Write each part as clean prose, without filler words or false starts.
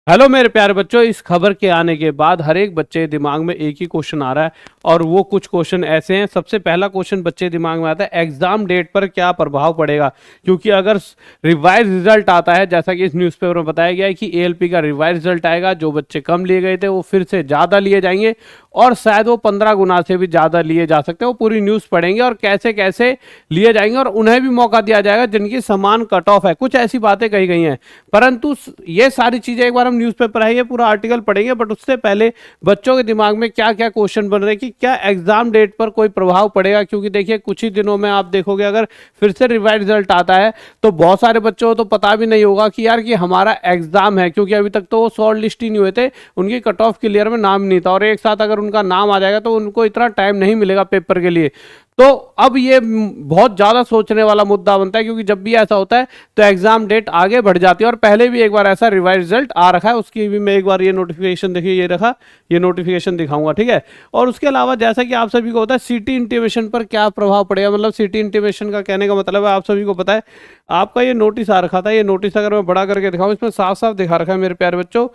Hello मेरे प्यारे बच्चों, इस खबर के आने के बाद हर एक बच्चे के दिमाग में एक ही क्वेश्चन आ रहा है और वो कुछ क्वेश्चन ऐसे हैं। सबसे पहला क्वेश्चन बच्चे के दिमाग में आता है, एग्जाम डेट पर क्या प्रभाव पड़ेगा। क्योंकि अगर रिवाइज रिजल्ट आता है, जैसा कि इस न्यूज़पेपर में बताया गया है कि एएलपी का रिवाइज रिजल्ट आएगा, जो बच्चे कम लिए गए थे वो फिर से ज़्यादा लिए जाएंगे और शायद वो 15 गुना से भी ज़्यादा लिए जा सकते हैं। वो पूरी न्यूज़ पढ़ेंगे और कैसे कैसे लिए जाएंगे और उन्हें भी मौका दिया जाएगा जिनकी समान कट ऑफ है। कुछ ऐसी बातें कही गई हैं, परंतु ये सारी चीज़ें एक बार हम न्यूज़पेपर है, ये पूरा आर्टिकल पढ़ेंगे। बट उससे पहले बच्चों के दिमाग में क्या क्या क्वेश्चन बन रहे हैं कि क्या एग्जाम डेट पर कोई प्रभाव पड़ेगा। क्योंकि देखिए कुछ ही दिनों में आप देखोगे अगर फिर से रिवाइज रिजल्ट आता है तो बहुत सारे बच्चों को तो पता भी नहीं होगा कि यार कि हमारा एग्जाम है, क्योंकि अभी तक तो वो शॉर्ट लिस्ट ही नहीं हुए थे, उनकी कट ऑफ क्लियर में नाम नहीं था और एक साथ अगर उनका नाम आ जाएगा तो उनको इतना टाइम नहीं मिलेगा पेपर के लिए। तो अब ये बहुत ज़्यादा सोचने वाला मुद्दा बनता है, क्योंकि जब भी ऐसा होता है तो एग्जाम डेट आगे बढ़ जाती है। और पहले भी एक बार ऐसा रिवाइज रिजल्ट आ रखा है, उसकी भी मैं एक बार ये नोटिफिकेशन देखिए, ये रखा, ये नोटिफिकेशन दिखाऊंगा, ठीक है। और उसके अलावा जैसा कि आप सभी को होता है सिटी इंटीमेशन पर क्या प्रभाव पड़ेगा, मतलब सिटी इंटीमेशन का कहने का मतलब है आप सभी को पता है, आपका ये नोटिस आ रखा था। ये नोटिस अगर मैं बड़ा करके दिखाऊं, इसमें साफ साफ दिखा रखा है मेरे प्यारे बच्चों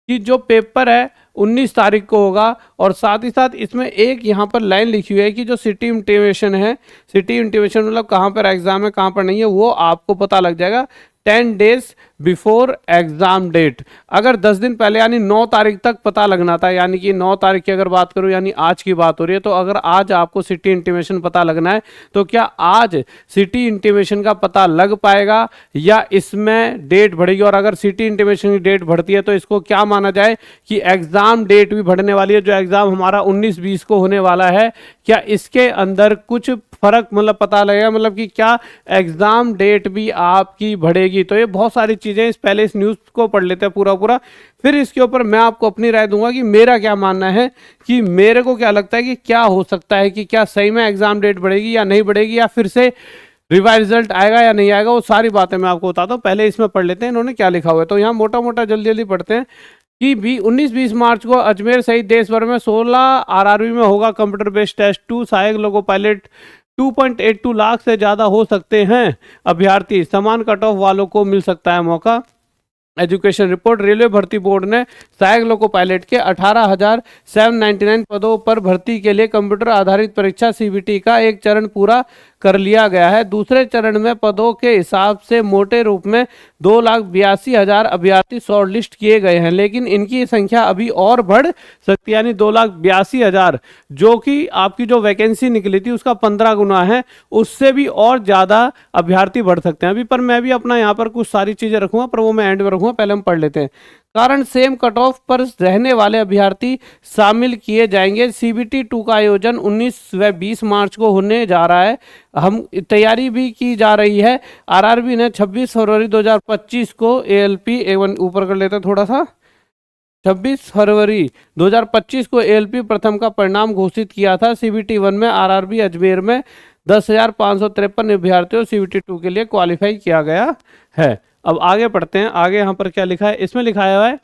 कि जो पेपर है 19 तारीख को होगा। और साथ ही साथ इसमें एक यहाँ पर लाइन लिखी हुई है कि जो सिटी इंटीमेशन है, सिटी इंटीमेशन मतलब कहाँ पर एग्जाम है कहाँ पर नहीं है, वो आपको पता लग जाएगा 10 डेज बिफोर एग्जाम डेट। अगर 10 दिन पहले यानी 9 तारीख तक पता लगना था, यानी कि 9 तारीख की अगर बात करूं यानी आज की बात हो रही है, तो अगर आज आपको सिटी इंटीमेशन पता लगना है तो क्या आज सिटी इंटीमेशन का पता लग पाएगा या इसमें डेट बढ़ेगी। और अगर सिटी इंटीमेशन की डेट बढ़ती है तो इसको क्या माना जाए कि एग्जाम डेट भी बढ़ने वाली है। जो एग्जाम हमारा 19-20 को होने वाला है, क्या इसके अंदर कुछ फर्क मतलब पता लगेगा, मतलब कि क्या एग्जाम डेट भी आपकी बढ़ेगी। तो ये बहुत सारी चीजें, इस पहले इस न्यूज़ को पढ़ लेते हैं पूरा पूरा, फिर इसके ऊपर मैं आपको अपनी राय दूंगा कि मेरा क्या मानना है, कि मेरे को क्या लगता है कि क्या हो सकता है, कि क्या सही में एग्जाम डेट बढ़ेगी या नहीं बढ़ेगी, या फिर से रिवाइज रिजल्ट आएगा या नहीं आएगा। वो सारी बातें मैं आपको बताता हूँ। पहले इसमें पढ़ लेते हैं इन्होंने क्या लिखा हुआ है। तो यहाँ मोटा मोटा जल्दी जल्दी पढ़ते हैं कि 19-20 मार्च को अजमेर सहित देश भर में 16 आरआरबी में होगा कंप्यूटर बेस्ड टेस्ट 2 सहायक लोको पायलट। 2.82 लाख से ज़्यादा हो सकते हैं अभ्यर्थी, समान कट ऑफ वालों को मिल सकता है मौका। एजुकेशन रिपोर्ट, रेलवे भर्ती बोर्ड ने सहायक लोको पायलट के 18,799 पदों पर भर्ती के लिए कंप्यूटर आधारित परीक्षा सीबीटी का एक चरण पूरा कर लिया गया है। दूसरे चरण में पदों के हिसाब से मोटे रूप में 2,82,000 अभ्यर्थी शॉर्ट लिस्ट किए गए हैं, लेकिन इनकी संख्या अभी और बढ़ सकती है, यानी 2,82,000 जो कि आपकी जो वैकेंसी निकली थी उसका 15 गुना है, उससे भी और ज़्यादा अभ्यर्थी बढ़ सकते हैं अभी। पर मैं भी अपना यहाँ पर कुछ सारी चीज़ें रखूँगा, पर वो मैं एंड में रखूँगा, पहले हम पढ़ लेते हैं। कारण सेम कट ऑफ पर रहने वाले अभ्यर्थी शामिल किए जाएंगे। सीबीटी 2 का आयोजन 19 व 20 मार्च को होने जा रहा है। हम तैयारी भी की जा रही है। आरआरबी ने 26 फरवरी 2025 को एएलपी एवन ऊपर कर लेते हैं थोड़ा सा, 26 फरवरी 2025 को एएलपी प्रथम का परिणाम घोषित किया था। सीबीटी 1 में आरआरबी अजमेर में 10,553 अभ्यर्थियों सीबीटी 2 के लिए क्वालिफाई किया गया है। अब आगे पढ़ते हैं, आगे यहाँ पर क्या लिखा है, इसमें लिखा है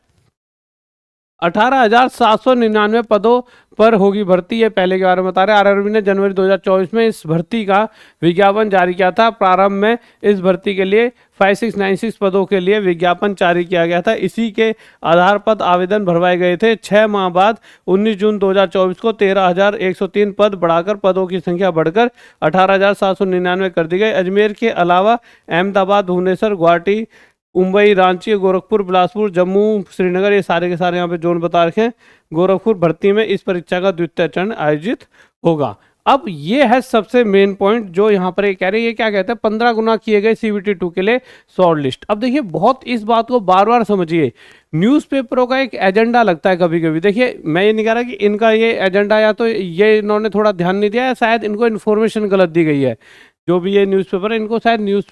18,799 पदों पर होगी भर्ती। ये पहले के बारे में बता रहे हैं। आरआरबी ने जनवरी 2024 में इस भर्ती का विज्ञापन जारी किया था। प्रारंभ में इस भर्ती के लिए 5696 पदों के लिए विज्ञापन जारी किया गया था। इसी के आधार पर आवेदन भरवाए गए थे। 6 माह बाद 19 जून 2024 को 13,103 पद बढ़ाकर पदों की संख्या बढ़कर 18,799 कर दी गई। अजमेर के अलावा अहमदाबाद, भुवनेश्वर, गुवाहाटी, मुंबई, रांची, गोरखपुर, बिलासपुर, जम्मू, श्रीनगर, ये सारे के सारे यहाँ पे जोन बता रखे हैं। गोरखपुर भर्ती में इस परीक्षा का द्वितीय चरण आयोजित होगा। अब ये है सबसे मेन पॉइंट जो यहाँ पर ये कह रहे हैं, ये क्या कहते हैं, 15 गुना किए गए सीबीटी 2 के लिए शॉर्ट लिस्ट। अब देखिए बहुत इस बात को बार बार समझिए, न्यूज़पेपरों का एक एजेंडा लगता है कभी कभी। देखिए मैं ये नहीं कह रहा कि इनका ये एजेंडा या तो ये इन्होंने थोड़ा ध्यान नहीं दिया, या शायद इनको इन्फॉर्मेशन गलत दी गई है। जो भी ये न्यूज़पेपर है इनको शायद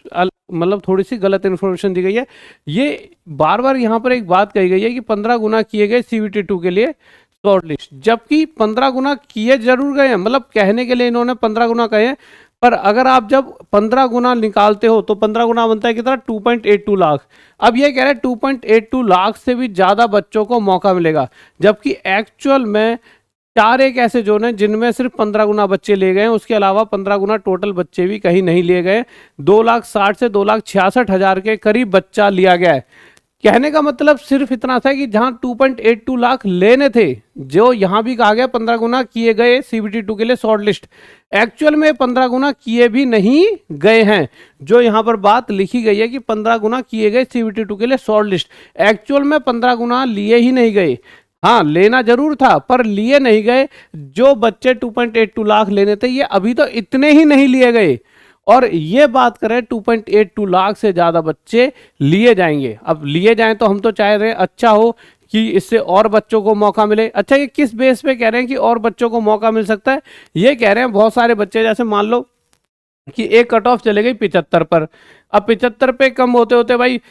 मतलब थोड़ी सी गलत इन्फॉर्मेशन दी गई है। ये बार बार यहाँ पर एक बात कही गई है कि 15 गुना किए गए सीबीटी 2 के लिए शॉर्ट लिस्ट, जबकि 15 गुना किए जरूर गए हैं, मतलब कहने के लिए इन्होंने 15 गुना कहे हैं, पर अगर आप जब 15 गुना निकालते हो तो 15 गुना बनता है कितना, 2.82 लाख। अब ये कह रहे हैं 2.82 लाख से भी ज़्यादा बच्चों को मौका मिलेगा, जबकि एक्चुअल में 4 एक ऐसे जोन हैं जिनमें सिर्फ 15 गुना बच्चे लिए गए हैं। उसके अलावा 15 गुना टोटल बच्चे भी कहीं नहीं लिए गए। 2,60,000 से 2,66,000 के करीब बच्चा लिया गया है। कहने का मतलब सिर्फ इतना सा है कि जहां 2.82 लाख लेने थे, जो यहां भी कहा गया 15 गुना किए गए सीबीटी 2 के लिए शॉर्ट लिस्ट, एक्चुअल में 15 गुना किए भी नहीं गए हैं। जो यहां पर बात लिखी गई है कि 15 गुना किए गए सीबीटी 2 के लिए शॉर्ट लिस्ट, एक्चुअल में 15 गुना लिए ही नहीं गए। हाँ, लेना जरूर था पर लिए नहीं गए। जो बच्चे 2.82 लाख लेने थे, ये अभी तो इतने ही नहीं लिए गए, और ये बात करें 2.82 लाख से ज्यादा बच्चे लिए जाएंगे। अब लिए जाएं तो हम तो चाह रहे हैं अच्छा हो कि इससे और बच्चों को मौका मिले। अच्छा, ये किस बेस पे कह रहे हैं कि और बच्चों को मौका मिल सकता है? ये कह रहे हैं बहुत सारे बच्चे, जैसे मान लो कि एक कट ऑफ चले गई 75 पर, अब 75 पे कम होते होते भाई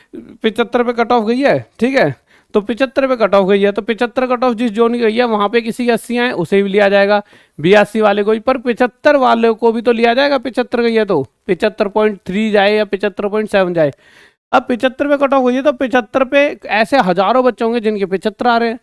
75 पे कट ऑफ गई है, ठीक है, तो 75 पे कट ऑफ गई है, तो 75 कट ऑफ जिस जोन की गई है वहां पे किसी की 80 है उसे भी लिया जाएगा, 82 वाले को भी, पर 75 वाले को भी तो लिया जाएगा। 75 गई है तो 75.3 जाए या 75.7 जाए। अब 75 पे कट ऑफ गई है तो 75 पे ऐसे हजारों बच्चे होंगे जिनके 75 आ रहे हैं।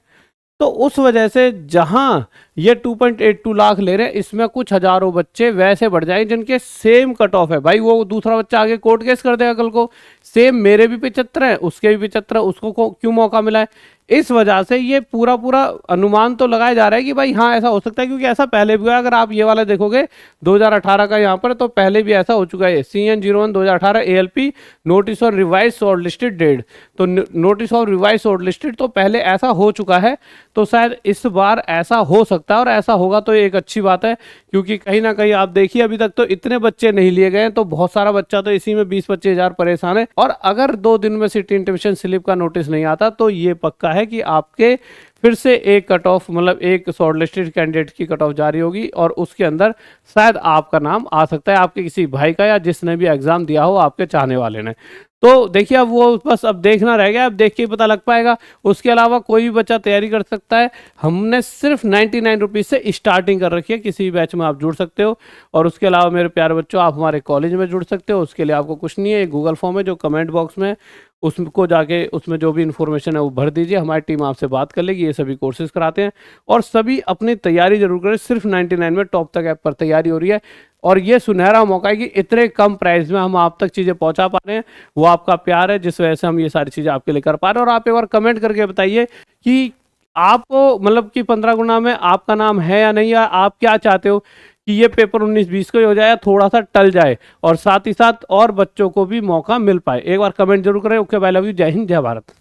तो उस वजह से जहां ये 2.82 लाख ले रहे हैं, इसमें कुछ हजारों बच्चे वैसे बढ़ जाएंगे जिनके सेम कट ऑफ है। भाई वो दूसरा बच्चा आगे कोर्ट केस कर देगा कल को, सेम मेरे भी 75 है, उसके भी 75 है, उसको क्यों मौका मिला है? इस वजह से ये पूरा पूरा अनुमान तो लगाया जा रहा है कि भाई हाँ ऐसा हो सकता है, क्योंकि ऐसा पहले भी हुआ है। अगर आप ये वाला देखोगे 2018 का यहाँ पर, तो पहले भी ऐसा हो चुका है। CN01 2018 ALP notice of revise short listed date, तो notice of revise short listed तो पहले ऐसा हो चुका है, तो शायद इस बार ऐसा हो सकता है, और ऐसा होगा तो एक अच्छी बात है। क्योंकि कहीं ना कहीं आप देखिए अभी तक तो इतने बच्चे नहीं लिए गए, तो बहुत सारा बच्चा तो इसी में 20-25 हजार परेशान है। और अगर 2 दिन में सिटी इंटीमेशन स्लिप का नोटिस नहीं आता तो ये पक्का है कि आपके फिर से एक कट ऑफ, मतलब एक शॉर्ट लिस्टेड कैंडिडेट की कट ऑफ जारी होगी, और उसके अंदर शायद आपका नाम आ सकता है, आपके किसी भाई का, या जिसने भी एग्जाम दिया हो आपके चाहने वाले ने। तो देखिए अब वो बस अब देखना रह गया, अब देख के ही पता लग पाएगा। उसके अलावा कोई भी बच्चा तैयारी कर सकता है। हमने सिर्फ 99 रुपीज़ से स्टार्टिंग कर रखी है, किसी भी बैच में आप जुड़ सकते हो। और उसके अलावा मेरे प्यारे बच्चों, आप हमारे कॉलेज में जुड़ सकते हो। उसके लिए आपको कुछ नहीं है, एक गूगल फॉर्म है जो कमेंट बॉक्स में, उसको जाके उसमें जो भी इन्फॉर्मेशन है वो भर दीजिए, हमारी टीम आपसे बात कर लेगी। ये सभी कोर्सेज कराते हैं, और सभी अपनी तैयारी जरूर करें। सिर्फ 99 में टॉप तक ऐप पर तैयारी हो रही है, और ये सुनहरा मौका है कि इतने कम प्राइस में हम आप तक चीज़ें पहुंचा पा रहे हैं। वो आपका प्यार है जिस वजह से हम ये सारी चीज़ें आपके लिए कर पा रहे हैं। और आप एक बार कमेंट करके बताइए कि आपको, मतलब कि 15 गुना में आपका नाम है या नहीं, या आप क्या चाहते हो कि ये पेपर 19-20 को ही हो जाए, थोड़ा सा टल जाए, और साथ ही साथ और बच्चों को भी मौका मिल पाए। एक बार कमेंट जरूर करें। ओके, बाय, लव यू, जय हिंद, जय भारत।